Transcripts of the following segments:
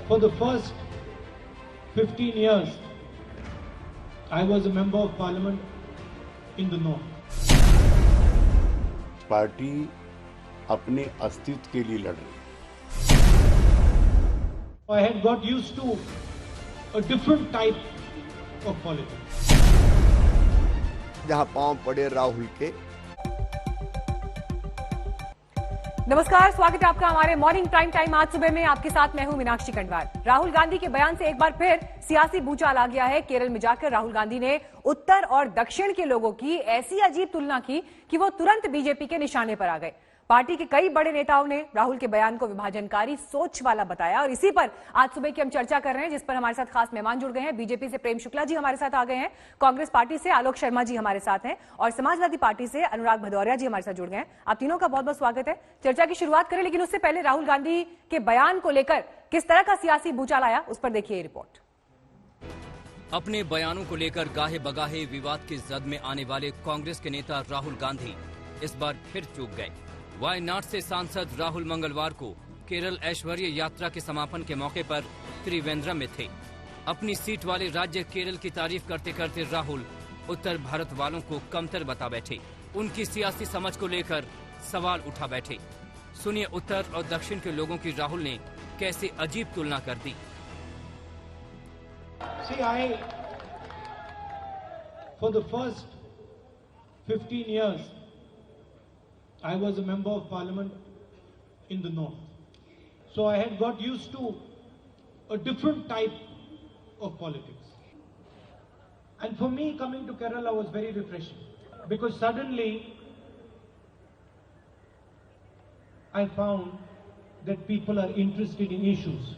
For the first 15 years, I was a member of parliament in the north. Party अपने अस्तित्व के लिए लड़ रही है। I had got used to a different type of politics. जहां पांव पड़े राहुल के। नमस्कार, स्वागत है आपका हमारे मॉर्निंग प्राइम टाइम। आज सुबह में आपके साथ मैं हूं मीनाक्षी खंडवार। राहुल गांधी के बयान से एक बार फिर सियासी भूचाल आ गया है। केरल में जाकर राहुल गांधी ने उत्तर और दक्षिण के लोगों की ऐसी अजीब तुलना की कि वो तुरंत बीजेपी के निशाने पर आ गए। पार्टी के कई बड़े नेताओं ने राहुल के बयान को विभाजनकारी सोच वाला बताया और इसी पर आज सुबह की हम चर्चा कर रहे हैं, जिस पर हमारे साथ खास मेहमान जुड़ गए हैं। बीजेपी से प्रेम शुक्ला जी हमारे साथ आ गए हैं, कांग्रेस पार्टी से आलोक शर्मा जी हमारे साथ हैं और समाजवादी पार्टी से अनुराग भदौरिया जी हमारे साथ जुड़ गए हैं। आप तीनों का बहुत बहुत स्वागत है। चर्चा की शुरुआत करें, लेकिन उससे पहले राहुल गांधी के बयान को लेकर किस तरह का सियासी भूचाल आया, उस पर देखिए रिपोर्ट। अपने बयानों को लेकर गाहे बगाहे विवाद की जद में आने वाले कांग्रेस के नेता राहुल गांधी इस बार फिर चूक गए। वायनाड से सांसद राहुल मंगलवार को केरल ऐश्वर्य यात्रा के समापन के मौके पर त्रिवेंद्रम में थे। अपनी सीट वाले राज्य केरल की तारीफ करते करते राहुल उत्तर भारत वालों को कमतर बता बैठे। उनकी सियासी समझ को लेकर सवाल उठा बैठे। सुनिए उत्तर और दक्षिण के लोगों की राहुल ने कैसे अजीब तुलना कर दी। See, for the first 15 years, I was a member of parliament in the north. So I had got used to a different type of politics. And for me, coming to Kerala was very refreshing because suddenly I found that people are interested in issues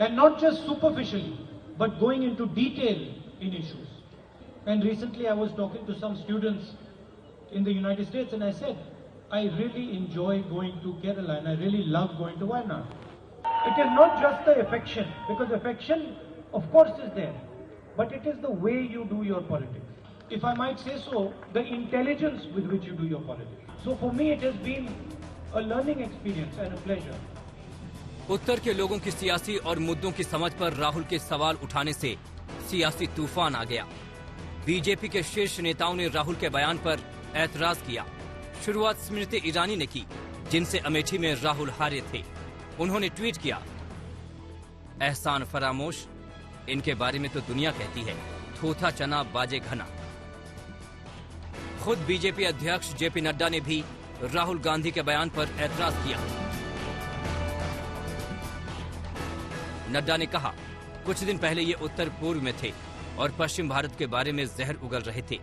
and not just superficially, but going into detail in issues. And recently I was talking to some students in the United States and I said, I really enjoy going to Kerala and I really love going to Wayanad. It is not just the affection, because affection of course is there, but it is the way you do your politics. If I might say so, the intelligence with which you do your politics. So for me it has been a learning experience and a pleasure. उत्तर के लोगों की सियासी और मुद्दों की समझ पर राहुल के सवाल उठाने से सियासी तूफान आ गया। बीजेपी के शीर्ष नेताओं ने राहुल के बयान पर ऐतराज किया। शुरुआत स्मृति ईरानी ने की, जिनसे अमेठी में राहुल हारे थे। उन्होंने ट्वीट किया, एहसान फरामोश, इनके बारे में तो दुनिया कहती है थोथा चना बाजे घना। खुद बीजेपी अध्यक्ष जेपी नड्डा ने भी राहुल गांधी के बयान पर ऐतराज किया। नड्डा ने कहा, कुछ दिन पहले ये उत्तर पूर्व में थे और पश्चिम भारत के बारे में जहर उगल रहे थे।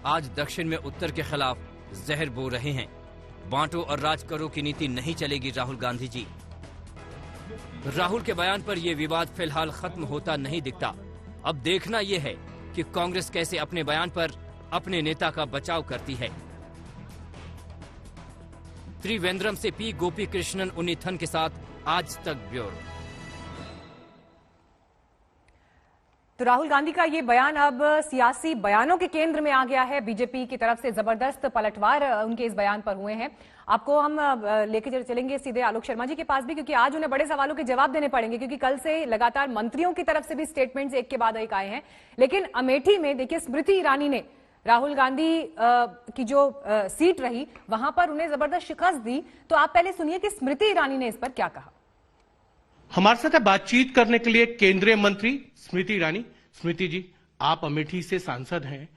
आज दक्षिण में उत्तर के खिलाफ जहर बो रहे हैं। बांटो और राज करो की नीति नहीं चलेगी राहुल गांधी जी। राहुल के बयान पर यह विवाद फिलहाल खत्म होता नहीं दिखता। अब देखना यह है कि कांग्रेस कैसे अपने बयान पर अपने नेता का बचाव करती है। त्रिवेंद्रम से पी गोपी कृष्णन उन्नीथन के साथ आज तक ब्यूरो। तो राहुल गांधी का ये बयान अब सियासी बयानों के केंद्र में आ गया है। बीजेपी की तरफ से जबरदस्त पलटवार उनके इस बयान पर हुए हैं। आपको हम लेके चलेंगे सीधे आलोक शर्मा जी के पास भी, क्योंकि आज उन्हें बड़े सवालों के जवाब देने पड़ेंगे, क्योंकि कल से लगातार मंत्रियों की तरफ से भी स्टेटमेंट्स एक के बाद एक आए हैं। लेकिन अमेठी में देखिए, स्मृति ईरानी ने राहुल गांधी की जो सीट रही वहां पर उन्हें जबरदस्त शिकस्त दी। तो आप पहले सुनिए कि स्मृति ईरानी ने इस पर क्या कहा। हमारे साथ बातचीत करने के लिए केंद्रीय मंत्री स्मृति ईरानी। स्मृति जी, आप अमेठी से सांसद हैं।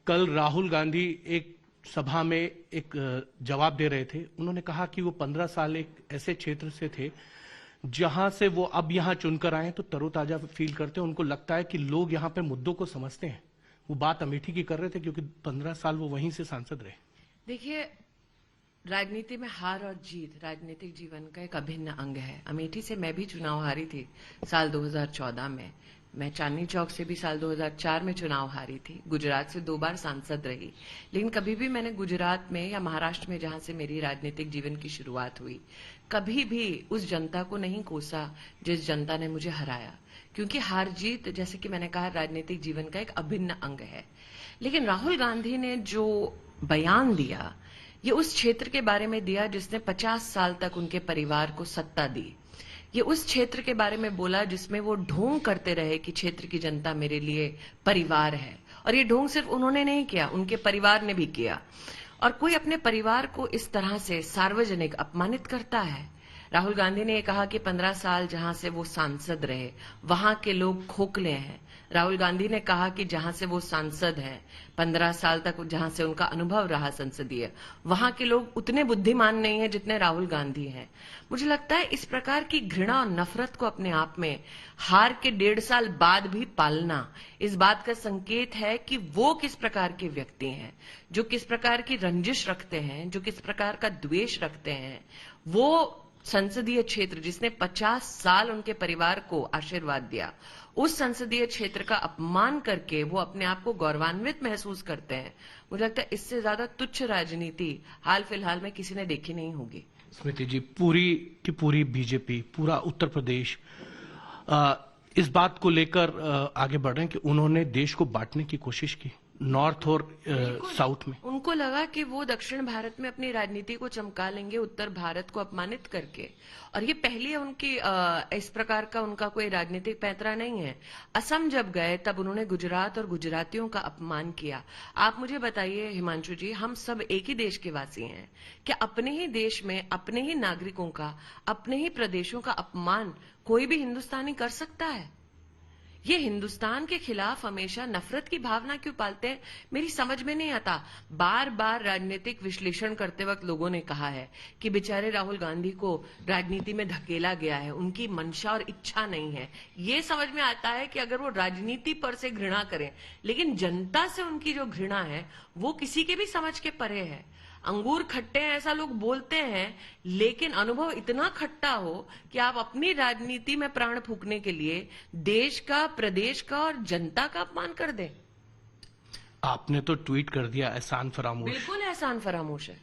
कल राहुल गांधी एक सभा में एक जवाब दे रहे थे। उन्होंने कहा कि वो 15 साल एक ऐसे क्षेत्र से थे जहां से वो अब यहां चुनकर आए तो तरोताजा फील करते हैं। उनको लगता है कि लोग यहां पे मुद्दों को समझते हैं। वो बात अमेठी की कर रहे थे क्योंकि 15 साल वो वहीं से सांसद रहे। देखिए, राजनीति में हार और जीत राजनीतिक जीवन का एक अभिन्न अंग है। अमेठी से मैं भी चुनाव हारी थी साल 2014 में। मैं चांदनी चौक से भी साल 2004 में चुनाव हारी थी। गुजरात से 2 बार सांसद रही, लेकिन कभी भी मैंने गुजरात में या महाराष्ट्र में, जहां से मेरी राजनीतिक जीवन की शुरुआत हुई, कभी भी उस जनता को नहीं कोसा जिस जनता ने मुझे हराया। क्योंकि हार जीत, जैसे कि मैंने कहा, राजनीतिक जीवन का एक अभिन्न अंग है। लेकिन राहुल गांधी ने जो बयान दिया, ये उस क्षेत्र के बारे में दिया जिसने 50 साल तक उनके परिवार को सत्ता दी, ये उस क्षेत्र के बारे में बोला जिसमें वो ढोंग करते रहे कि क्षेत्र की जनता मेरे लिए परिवार है। और ये ढोंग सिर्फ उन्होंने नहीं किया, उनके परिवार ने भी किया। और कोई अपने परिवार को इस तरह से सार्वजनिक अपमानित करता है? राहुल गांधी ने कहा कि 15 साल जहां से वो सांसद रहे वहां के लोग खोखले हैं। राहुल गांधी ने कहा कि जहां से वो सांसद हैं, 15 साल तक जहां से उनका अनुभव रहा संसदीय, वहां के लोग उतने बुद्धिमान नहीं है जितने राहुल गांधी हैं। मुझे लगता है इस प्रकार की घृणा और नफरत को अपने आप में हार के 1.5 साल बाद भी पालना इस बात का संकेत है कि वो किस प्रकार के व्यक्ति हैं, जो किस प्रकार की रंजिश रखते हैं, जो किस प्रकार का द्वेष रखते हैं। वो संसदीय क्षेत्र जिसने 50 साल उनके परिवार को आशीर्वाद दिया, उस संसदीय क्षेत्र का अपमान करके वो अपने आप को गौरवान्वित महसूस करते हैं। मुझे लगता है इससे ज्यादा तुच्छ राजनीति हाल फिलहाल में किसी ने देखी नहीं होगी। स्मृति जी, पूरी की पूरी बीजेपी, पूरा उत्तर प्रदेश इस बात को लेकर आगे बढ़ रहे हैं कि उन्होंने देश को बांटने की कोशिश की नॉर्थ और साउथ में। उनको लगा कि वो दक्षिण भारत में अपनी राजनीति को चमका लेंगे उत्तर भारत को अपमानित करके। और ये पहले उनकी इस प्रकार का उनका कोई राजनीतिक पैंतरा नहीं है। असम जब गए तब उन्होंने गुजरात और गुजरातियों का अपमान किया। आप मुझे बताइए हिमांशु जी, हम सब एक ही देश के वासी हैं, क्या अपने ही देश में अपने ही नागरिकों का, अपने ही प्रदेशों का अपमान कोई भी हिंदुस्तानी कर सकता है? ये हिंदुस्तान के खिलाफ हमेशा नफरत की भावना क्यों पालते हैं, मेरी समझ में नहीं आता। बार बार राजनीतिक विश्लेषण करते वक्त लोगों ने कहा है कि बेचारे राहुल गांधी को राजनीति में धकेला गया है, उनकी मंशा और इच्छा नहीं है। ये समझ में आता है कि अगर वो राजनीति पर से घृणा करें, लेकिन जनता से उनकी जो घृणा है वो किसी के भी समझ के परे है। अंगूर खट्टे हैं ऐसा लोग बोलते हैं, लेकिन अनुभव इतना खट्टा हो कि आप अपनी राजनीति में प्राण फूंकने के लिए देश का, प्रदेश का और जनता का अपमान कर दें। आपने तो ट्वीट कर दिया एहसान फरामोश। बिल्कुल एहसान फरामोश है,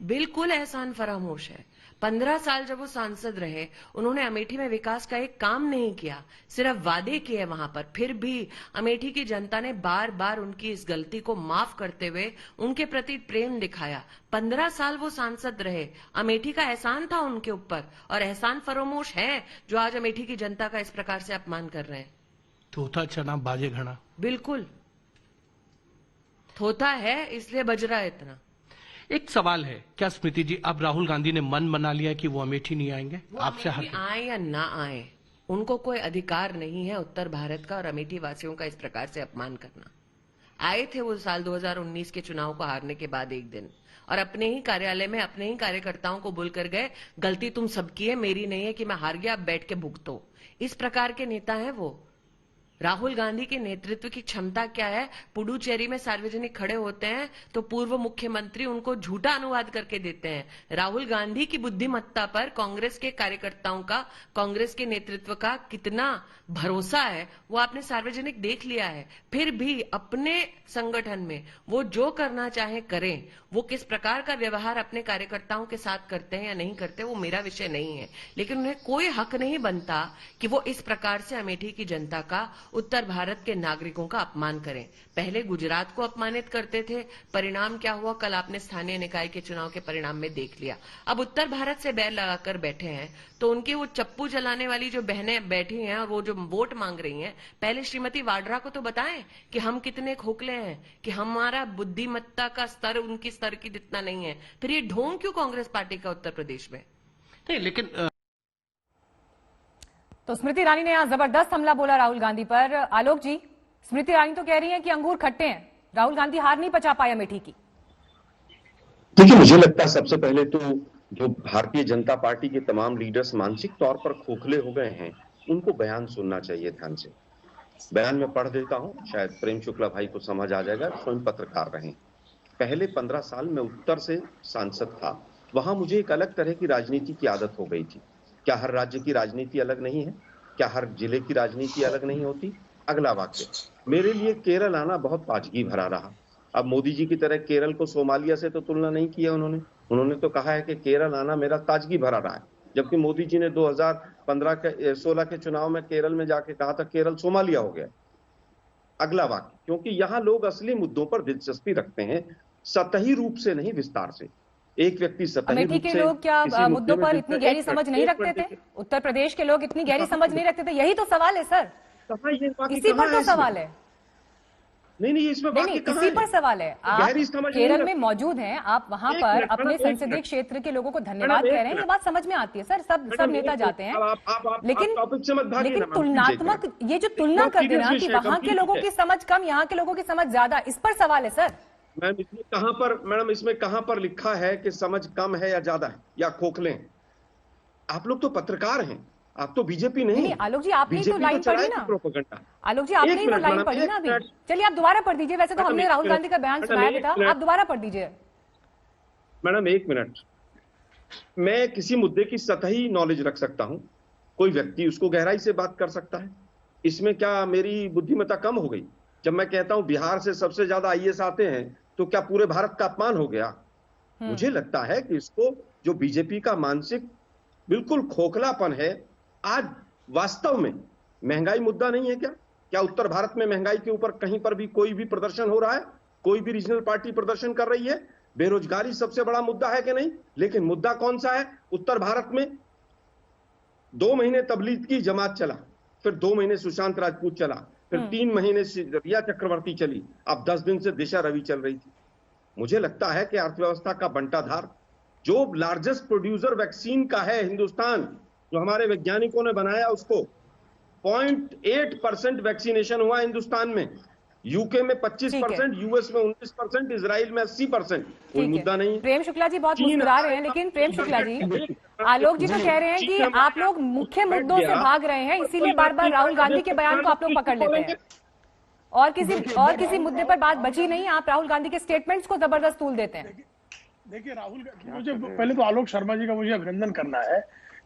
बिल्कुल एहसान फरामोश है। 15 साल जब वो सांसद रहे, उन्होंने अमेठी में विकास का एक काम नहीं किया, सिर्फ वादे किए वहां पर। फिर भी अमेठी की जनता ने बार बार उनकी इस गलती को माफ करते हुए उनके प्रति प्रेम दिखाया। 15 साल वो सांसद रहे, अमेठी का एहसान था उनके ऊपर, और एहसान फरामोश है जो आज अमेठी की जनता का इस प्रकार से अपमान कर रहे हैं। थोथा चना बाजे घना। बिल्कुल थोथा है, इसलिए बज रहा है इतना। एक सवाल है, क्या स्मृति जी अब राहुल गांधी ने मन बना लिया कि वो अमेठी नहीं आएंगे? आपसे आए या ना आए, उनको कोई अधिकार नहीं है उत्तर भारत का और अमेठी वासियों का इस प्रकार से अपमान करना। आए थे वो साल 2019 के चुनाव को हारने के बाद एक दिन, और अपने ही कार्यालय में अपने ही कार्यकर्ताओं को बोलकर गए, गलती तुम सबकी है, मेरी नहीं है कि मैं हार गया, अब बैठ के भुगतो। इस प्रकार के नेता है वो। राहुल गांधी के नेतृत्व की क्षमता क्या है? पुडुचेरी में सार्वजनिक खड़े होते हैं तो पूर्व मुख्यमंत्री उनको झूठा अनुवाद करके देते हैं। राहुल गांधी की बुद्धिमत्ता पर कांग्रेस के कार्यकर्ताओं का, कांग्रेस के नेतृत्व का कितना भरोसा है वो आपने सार्वजनिक देख लिया है। फिर भी अपने संगठन में वो जो करना चाहे करें, वो किस प्रकार का व्यवहार अपने कार्यकर्ताओं के साथ करते हैं या नहीं करते वो मेरा विषय नहीं है, लेकिन उन्हें कोई हक नहीं बनता कि वो इस प्रकार से अमेठी की जनता का, उत्तर भारत के नागरिकों का अपमान करें। पहले गुजरात को अपमानित करते थे, परिणाम क्या हुआ कल आपने स्थानीय निकाय के चुनाव के परिणाम में देख लिया। अब उत्तर भारत से बैर लगाकर बैठे हैं तो उनकी वो चप्पू चलाने वाली जो बहनें बैठी हैं और वो जो वोट मांग रही हैं, पहले श्रीमती वाड्रा को तो बताएं कि हम कितने खोखले हैं, कि हमारा बुद्धिमत्ता का स्तर उनकी स्तर की जितना नहीं है। फिर ये ढोंग क्यों कांग्रेस पार्टी का उत्तर प्रदेश में? नहीं, लेकिन तो स्मृति ईरानी ने यहां जबरदस्त हमला बोला राहुल गांधी पर। आलोक जी, स्मृति ईरानी तो कह रही हैं कि अंगूर खट्टे हैं, राहुल गांधी हार नहीं पचा पाए अमेठी की। देखिए, मुझे लगता है सबसे पहले तो जो भारतीय जनता पार्टी के तमाम लीडर्स मानसिक तौर पर खोखले हो गए हैं, उनको बयान सुनना चाहिए ध्यान से। बयान में पढ़ देता हूं, शायद प्रेम शुक्ला भाई को समझ आ जाएगा, स्वयं पत्रकार रहे। पहले 15 साल में उत्तर से सांसद था, वहां मुझे एक अलग तरह की राजनीति की आदत हो गई थी। क्या हर राज्य की राजनीति अलग नहीं है? क्या हर जिले की राजनीति अलग नहीं होती? अगला वाक्य, मेरे लिए केरल आना बहुत ताजगी भरा रहा। अब मोदी जी की तरह केरल को सोमालिया से तो तुलना नहीं किया उन्होंने तो कहा है कि केरल आना मेरा ताजगी भरा रहा है, जबकि मोदी जी ने 2016 के चुनाव में केरल में जाके कहा था केरल सोमालिया हो गया। अगला वाक्य, क्योंकि यहाँ लोग असली मुद्दों पर दिलचस्पी रखते हैं, सतही रूप से नहीं विस्तार से। एक व्यक्ति सतही अमेठी रूप के से लोग क्या किसी मुद्दों में पर दिलचस्प- इतनी गहरी एक समझ मिनट, नहीं एक रखते मिनट थे? देखिए। उत्तर प्रदेश के लोग इतनी गहरी समझ नहीं रखते थे? यही तो सवाल है सर, कहाँ ये बाकी इसी कहाँ पर तो है इसमें? सवाल है। नहीं इसमें नहीं बाकी नहीं, कहाँ इसी है? पर सवाल है। आप गहरी समझ नहीं केरल में रखते। मौजूद हैं, आप वहां एक पर मिनट, अपने मैडम, एक संसदीय मिनट। क्षेत्र के लोगों को धन्यवाद मैडम, एक कह रहे हैं, ये मिनट। बात समझ में आती है सर, सब मैडम, नेता एक जाते मिनट। हैं। आप लेकिन टॉपिक से मत भागिए लेकिन ना, मैम, तुलनात्मक, प्लीज, ये जो तुलना कर देना सीरियस कि विषय है, वहां के गंभीर लोगों है। की समझ कम, यहाँ के लोगों की समझ ज्यादा, इस पर सवाल है सर। मैडम इसमें कहां पर लिखा है कि समझ कम है या ज्यादा है या खोखले हैं? आप लोग तो पत्रकार हैं, आप तो बीजेपी नहीं। नहीं आलोक जी, आपने ही तो बीजेपी लाइन पढ़ी चलाएगी ना। प्रोपेगेंडा। आलोक जी, आपने एक ही वो मिनट, लाइन मैडम, पढ़ी एक ना अभी। मिनट। चलिए आप दोबारा पढ़ दीजिए, वैसे तो मैडम, हमने एक राहुल मिनट। गांधी का बयान मैडम, सुनाया एक भी था, मिनट। आप दोबारा पढ़ दीजिए। मैडम एक मिनट, मैं किसी मुद्दे की सतही नॉलेज रख सकता हूं, कोई व्यक्ति उसको गहराई से बात कर सकता है। इसमें क्या मेरी बुद्धिमत्ता कम हो गई? जब मैं कहता हूं बिहार से सबसे ज्यादा आईएएस आते हैं, तो क्या पूरे भारत का अपमान हो गया? मुझे लगता है कि इसको जो बीजेपी का मानसिक बिल्कुल खोखलापन है, आज वास्तव में महंगाई मुद्दा नहीं है क्या? क्या उत्तर भारत में महंगाई के ऊपर कहीं पर भी कोई भी प्रदर्शन हो रहा है? कोई भी रीजनल पार्टी प्रदर्शन कर रही है? बेरोजगारी सबसे बड़ा मुद्दा है कि नहीं? लेकिन मुद्दा कौन सा है? उत्तर भारत में 2 महीने तबलीग की जमात चला, फिर 2 महीने सुशांत राजपूत चला, फिर 3 महीने से रिया चक्रवर्ती चली, अब 10 दिन से दिशा रवि चल रही थी। मुझे लगता है कि अर्थव्यवस्था का बंटाधार, जो लार्जेस्ट प्रोड्यूसर वैक्सीन का है हिंदुस्तान, जो हमारे वैज्ञानिकों ने बनाया, उसको 0.8% वैक्सीनेशन हुआ हिंदुस्तान में। यूके में 25%, यूएस में 19%, इजराइल में 80%। कोई मुद्दा नहीं। प्रेम शुक्ला जी बहुत मुस्कुरा रहे हैं, लेकिन प्रेम शुक्ला जी, आलोक जी तो कह रहे हैं कि आप लोग मुख्य मुद्दों से भाग रहे हैं, इसीलिए बार बार राहुल गांधी के बयान को आप लोग पकड़ लेते हैं, और किसी मुद्दे पर बात बची नहीं, आप राहुल गांधी के स्टेटमेंट्स को जबरदस्त तूल देते हैं। देखिए राहुल, मुझे पहले तो आलोक शर्मा जी का मुझे अभिनंदन करना है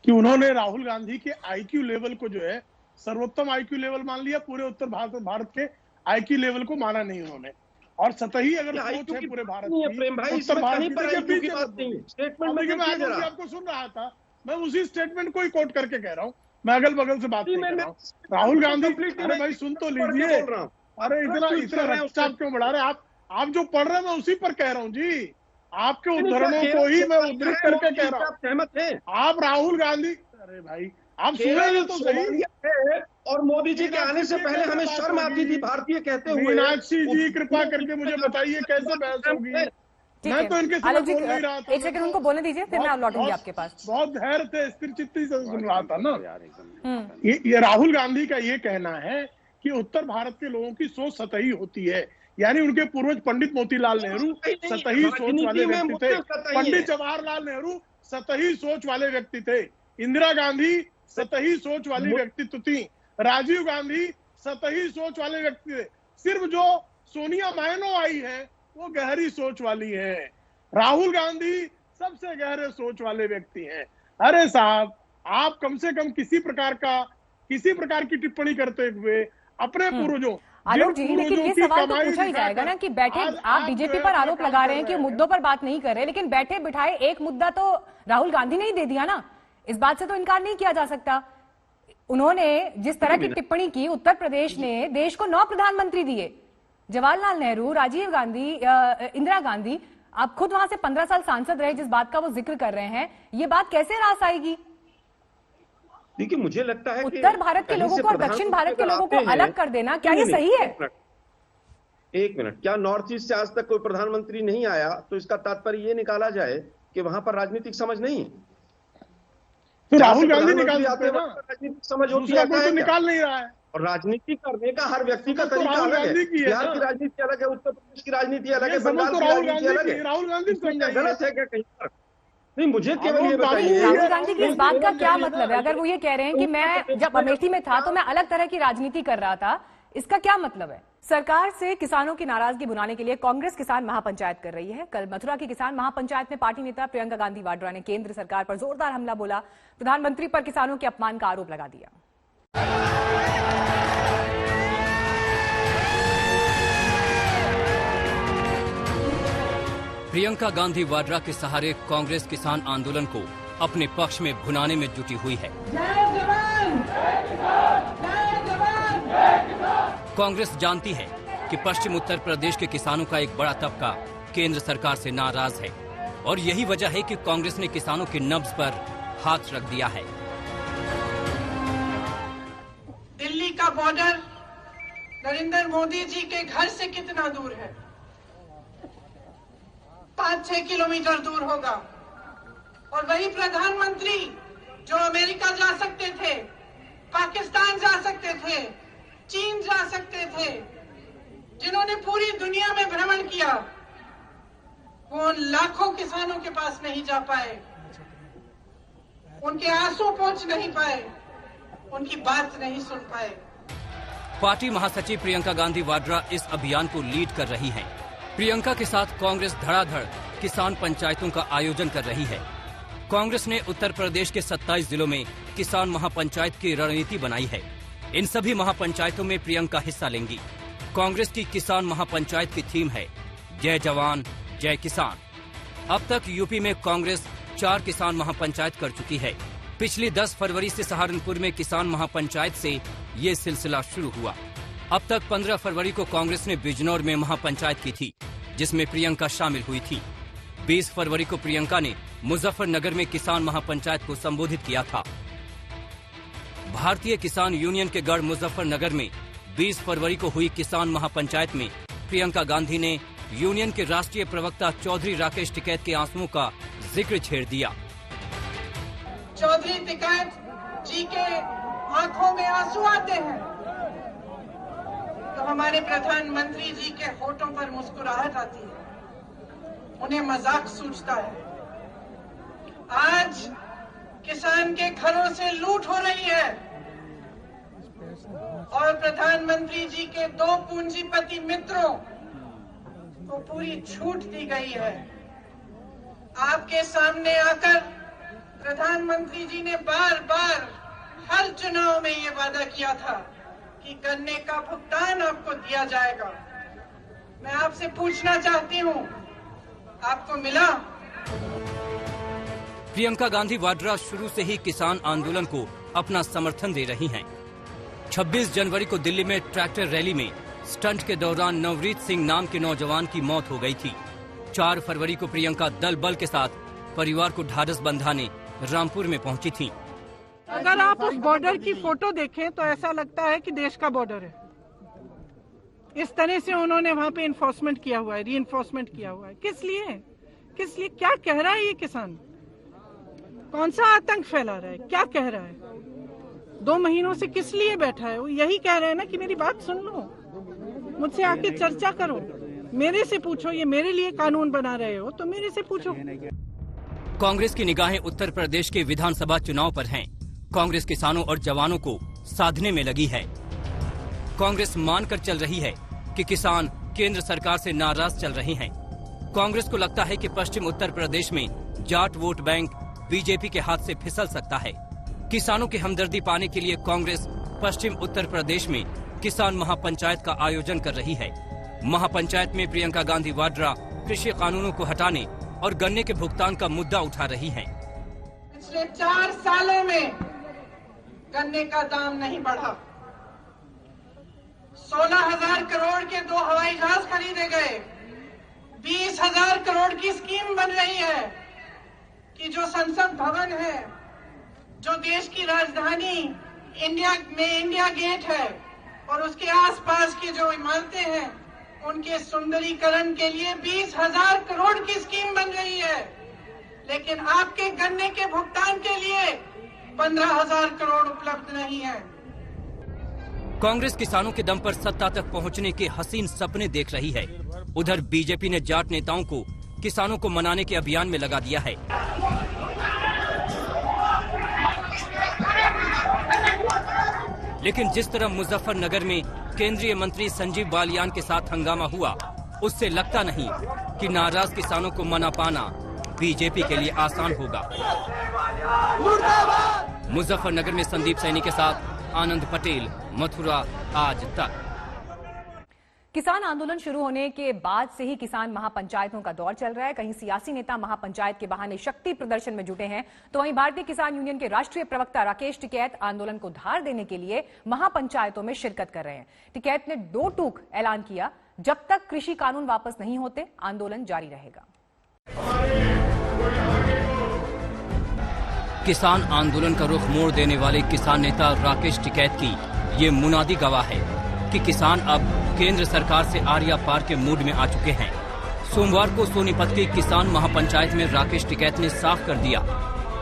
कि उन्होंने राहुल गांधी के आईक्यू लेवल को जो है सर्वोत्तम आईक्यू लेवल मान लिया। पूरे उत्तर भारत के आईक्यू लेवल को माना नहीं उन्होंने, और सतही अगर सोच है पूरे भारत की, प्रेम भाई, उत्तर भारत कहीं पर की की बात नहीं है। स्टेटमेंट में मैं आलोक जी आपको सुन रहा था, मैं उसी स्टेटमेंट को ही कोट करके कह रहा हूँ, मैं अगल बगल से बात नहीं कर रहा हूँ। राहुल गांधी, अरे भाई सुन तो लीजिए, अरे इतना रक्तचाप क्यों बढ़ा रहे आप जो पढ़ रहे हैं मैं उसी पर कह रहा हूँ जी, आपके उद्धरणों को ही मैं उद्धृत करके कह रहा हूँ। सहमत है आप राहुल गांधी, अरे भाई आप सुनेंगे तो सही। और मोदी जी के आने से पहले हमें शर्म आती थी भारतीय कहते हुए। मीनाक्षी जी कृपा करके मुझे बताइए कैसे बहस होगी? मैं तो इनके साथ बोल नहीं रहा था। एक सेकंड उनको बोलने दीजिए, फिर मैं लौटूंगी आपके पास। बहुत धैर्य से स्थिर चित्ती से सुन रहा था ना। ये राहुल गांधी का ये कहना है कि उत्तर भारत के लोगों की सोच सतही होती है, यानी उनके पूर्वज पंडित मोतीलाल नेहरू सतही सोच वाले व्यक्ति थे, पंडित जवाहरलाल नेहरू सतही सोच वाले व्यक्ति थे, इंदिरा गांधी सतही सोच वाली व्यक्तित्व थी, राजीव गांधी सतही सोच वाले व्यक्ति थे। सिर्फ जो सोनिया मायनो आई है वो गहरी सोच वाली है। राहुल गांधी सबसे गहरे सोच वाले व्यक्ति हैं। अरे साहब, आप कम से कम किसी प्रकार की टिप्पणी करते हुए अपने पूर्वजों, आलोक जी, लेकिन ये सवाल तो पूछा ही जाएगा ना कि बैठे आप बीजेपी पर आरोप लगा रहे हैं कि मुद्दों पर बात नहीं कर रहे, लेकिन बैठे बिठाए एक मुद्दा तो राहुल गांधी ने ही दे दिया ना, इस बात से तो इनकार नहीं किया जा सकता। उन्होंने जिस तरह की टिप्पणी की, उत्तर प्रदेश ने देश को 9 प्रधानमंत्री दिए, जवाहरलाल नेहरू, राजीव गांधी, इंदिरा गांधी, आप खुद वहां से 15 साल सांसद रहे, जिस बात का वो जिक्र कर रहे हैं, ये बात कैसे रास आएगी? देखिए मुझे लगता है उत्तर भारत के लोगों को और दक्षिण भारत के लोगों को अलग कर देना, क्या ये सही है? एक मिनट, क्या नॉर्थ ईस्ट से आज तक कोई प्रधानमंत्री नहीं आया तो इसका तात्पर्य ये निकाला जाए कि वहां पर राजनीतिक समझ नहीं है? तो राहुल गांधी निकाल सकते हैं ना, राजनीतिक समझ होती है, तो निकाल नहीं रहा है। और राजनीति करने का हर व्यक्ति का तरीका अलग है। बिहार की राजनीति अलग है, उत्तर प्रदेश की राजनीति अलग है, बंगाल की राजनीति अलग है। राहुल गांधी गलत है क्या कहीं पर? नहीं, मुझे केवल ये बताइए, राहुल गांधी की इस बात का क्या मतलब है? अगर वो ये कह रहे हैं कि मैं जब अमेठी में था तो मैं अलग तरह की राजनीति कर रहा था, इसका क्या मतलब है? सरकार से किसानों की नाराजगी भुनाने के लिए कांग्रेस किसान महापंचायत कर रही है। कल मथुरा की किसान महापंचायत में पार्टी नेता प्रियंका गांधी वाड्रा ने केंद्र सरकार पर जोरदार हमला बोला, प्रधानमंत्री पर किसानों के अपमान का आरोप लगा दिया। प्रियंका गांधी वाड्रा के सहारे कांग्रेस किसान आंदोलन को अपने पक्ष में भुनाने में जुटी हुई है। कांग्रेस जानती है कि पश्चिम उत्तर प्रदेश के किसानों का एक बड़ा तबका केंद्र सरकार से नाराज है। और यही वजह है कि कांग्रेस ने किसानों के नब्ज पर हाथ रख दिया है। दिल्ली का बॉर्डर नरेंद्र मोदी जी के घर से कितना दूर है? 5-6 किलोमीटर दूर होगा। और वही प्रधानमंत्री जो अमेरिका जा सकते थे, पाकिस्तान जा सकते थे, चीन जा सकते थे, जिन्होंने पूरी दुनिया में भ्रमण किया, वो उन लाखों किसानों के पास नहीं जा पाए, उनके आंसू पोंछ नहीं पाए, उनकी बात नहीं सुन पाए। पार्टी महासचिव प्रियंका गांधी वाड्रा इस अभियान को लीड कर रही हैं। प्रियंका के साथ कांग्रेस धड़ाधड़ किसान पंचायतों का आयोजन कर रही है। कांग्रेस ने उत्तर प्रदेश के 27 जिलों में किसान महापंचायत की रणनीति बनाई है। इन सभी महापंचायतों में प्रियंका हिस्सा लेंगी। कांग्रेस की किसान महापंचायत की थीम है जय जवान जय किसान। अब तक यूपी में कांग्रेस 4 किसान महापंचायत कर चुकी है। पिछली 10 फरवरी से सहारनपुर में किसान महापंचायत से ये सिलसिला शुरू हुआ। अब तक 15 फरवरी को कांग्रेस ने बिजनौर में महापंचायत की थी, जिसमें प्रियंका शामिल हुई थी। 20 फरवरी को प्रियंका ने मुजफ्फरनगर में किसान महापंचायत को संबोधित किया था। भारतीय किसान यूनियन के गढ़ मुजफ्फरनगर में 20 फरवरी को हुई किसान महापंचायत में प्रियंका गांधी ने यूनियन के राष्ट्रीय प्रवक्ता चौधरी राकेश टिकैत के आंसुओं का जिक्र छेड़ दिया। चौधरी टिकैत जी के आंखों में आंसू आते हैं तो हमारे प्रधानमंत्री जी के होठों पर मुस्कुराहट आती है, उन्हें मजाक सूझता है। आज किसान के घरों से लूट हो रही है और प्रधानमंत्री जी के 2 पूंजीपति मित्रों को पूरी छूट दी गई है। आपके सामने आकर प्रधानमंत्री जी ने बार बार हर चुनाव में ये वादा किया था कि गन्ने का भुगतान आपको दिया जाएगा। मैं आपसे पूछना चाहती हूँ, आपको मिला? प्रियंका गांधी वाड्रा शुरू से ही किसान आंदोलन को अपना समर्थन दे रही हैं। 26 जनवरी को दिल्ली में ट्रैक्टर रैली में स्टंट के दौरान नवरीत सिंह नाम के नौजवान की मौत हो गई थी। 4 फरवरी को प्रियंका दल बल के साथ परिवार को ढाढ़स बंधाने रामपुर में पहुंची थी। अगर आप उस बॉर्डर की फोटो देखें तो ऐसा लगता है कि देश का बॉर्डर है। इस तरह से उन्होंने वहाँ पे इन्फोर्समेंट किया हुआ है, री-इन्फोर्समेंट किया हुआ है। किस लिए? क्या कह रहा है ये किसान? कौन सा आतंक फैला रहा है? क्या कह रहा है? 2 महीनों से किस लिए बैठा है? वो यही कह रहे हैं ना कि मेरी बात सुन लो, मुझसे आके चर्चा करो, मेरे से पूछो। ये मेरे लिए कानून बना रहे हो तो मेरे से पूछो। कांग्रेस की निगाहें उत्तर प्रदेश के विधानसभा चुनाव पर हैं। कांग्रेस किसानों और जवानों को साधने में लगी है। कांग्रेस मानकर चल रही है कि किसान केंद्र सरकार से नाराज चल रहे हैं। कांग्रेस को लगता है कि पश्चिम उत्तर प्रदेश में जाट वोट बैंक बीजेपी के हाथ से फिसल सकता है। किसानों की हमदर्दी पाने के लिए कांग्रेस पश्चिम उत्तर प्रदेश में किसान महापंचायत का आयोजन कर रही है। महापंचायत में प्रियंका गांधी वाड्रा कृषि कानूनों को हटाने और गन्ने के भुगतान का मुद्दा उठा रही हैं। पिछले 4 सालों में गन्ने का दाम नहीं बढ़ा। 16,000 करोड़ के 2 हवाई जहाज खरीदे गए। 20,000 करोड़ की स्कीम बन रही है कि जो संसद भवन है, जो देश की राजधानी इंडिया गेट है और उसके आसपास की जो इमारतें हैं, उनके सुंदरीकरण के लिए 20,000 करोड़ की स्कीम बन रही है। लेकिन आपके गन्ने के भुगतान के लिए 15,000 करोड़ उपलब्ध नहीं है। कांग्रेस किसानों के दम पर सत्ता तक पहुंचने के हसीन सपने देख रही है। उधर बीजेपी ने जाट नेताओं को किसानों को मनाने के अभियान में लगा दिया है। लेकिन जिस तरह मुजफ्फरनगर में केंद्रीय मंत्री संजीव बालियान के साथ हंगामा हुआ, उससे लगता नहीं कि नाराज किसानों को मना पाना बीजेपी के लिए आसान होगा। मुजफ्फरनगर में संदीप सैनी के साथ आनंद पटेल, मथुरा आज तक। किसान आंदोलन शुरू होने के बाद से ही किसान महापंचायतों का दौर चल रहा है। कहीं सियासी नेता महापंचायत के बहाने शक्ति प्रदर्शन में जुटे हैं, तो वहीं भारतीय किसान यूनियन के राष्ट्रीय प्रवक्ता राकेश टिकैत आंदोलन को धार देने के लिए महापंचायतों में शिरकत कर रहे हैं। टिकैत ने 2 टूक ऐलान किया, जब तक कृषि कानून वापस नहीं होते आंदोलन जारी रहेगा। किसान आंदोलन का रुख मोड़ देने वाले किसान नेता राकेश टिकैत की ये मुनादी गवाह है कि किसान अब केंद्र सरकार से आरिया पार के मूड में आ चुके हैं। सोमवार को सोनीपत की किसान महापंचायत में राकेश टिकैत ने साफ कर दिया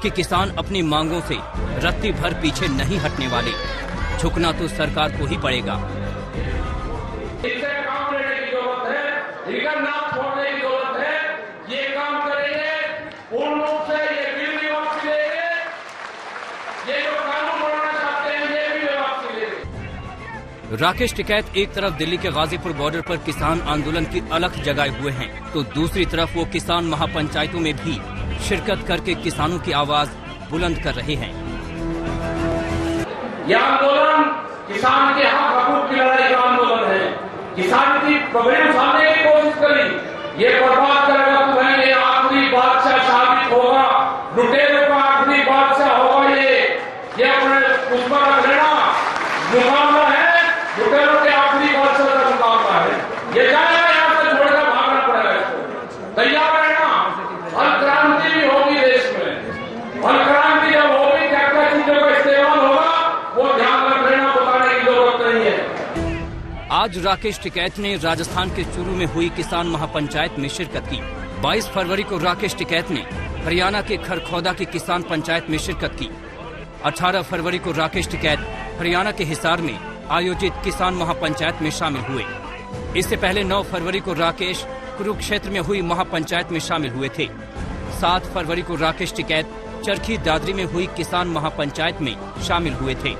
कि किसान अपनी मांगों से रत्ती भर पीछे नहीं हटने वाले। झुकना तो सरकार को ही पड़ेगा। इससे काम लेने की जरूरत है, इनका नाम छोड़ने की जरूरत है। ये काम करेंगे पूर्ण रूप से, ये बिल भी वापसी लेंगे, ये जो कानून बनाना चाहते हैं ये भी वापसी लेंगे। राकेश टिकैत एक तरफ दिल्ली के गाजीपुर बॉर्डर पर किसान आंदोलन की अलख जगाए हुए हैं, तो दूसरी तरफ वो किसान महापंचायतों में भी शिरकत करके किसानों की आवाज बुलंद कर रहे हैं। यह आंदोलन किसान के हक हकूक की लड़ाई का आंदोलन है। किसान की पगड़ी उठाने की कोशिश करी, ये बर्बाद करेगा तुम्हें, ये आखिरी बादशाह साबित होगा, लुटेरों का आखिरी बादशाह होगा। ये अपने उस पर रख लेना, मुकाबला है लुटेरों के आखिरी बादशाह का मुकाबला है। ये जाएगा, यहाँ से छोड़कर भागना पड़ेगा इसको। तैयार रहना, फल क्रांति भी होगी देश में। फल क्रांति जब होगी, क्या क्या चीजों का इस्तेमाल होगा वो ध्यान रख लेना, बताने की जरूरत नहीं है। आज राकेश टिकैत ने राजस्थान के चूरू में हुई किसान महापंचायत में शिरकत की। 22 फरवरी को राकेश टिकैत ने हरियाणा के खरखौदा की किसान पंचायत में शिरकत की। 18 फरवरी को राकेश टिकैत हरियाणा के हिसार में आयोजित किसान महापंचायत में शामिल हुए। इससे पहले 9 फरवरी को राकेश कुरुक्षेत्र में हुई महापंचायत में शामिल हुए थे। 7 फरवरी को राकेश टिकैत चरखी दादरी में हुई किसान महापंचायत में शामिल हुए थे।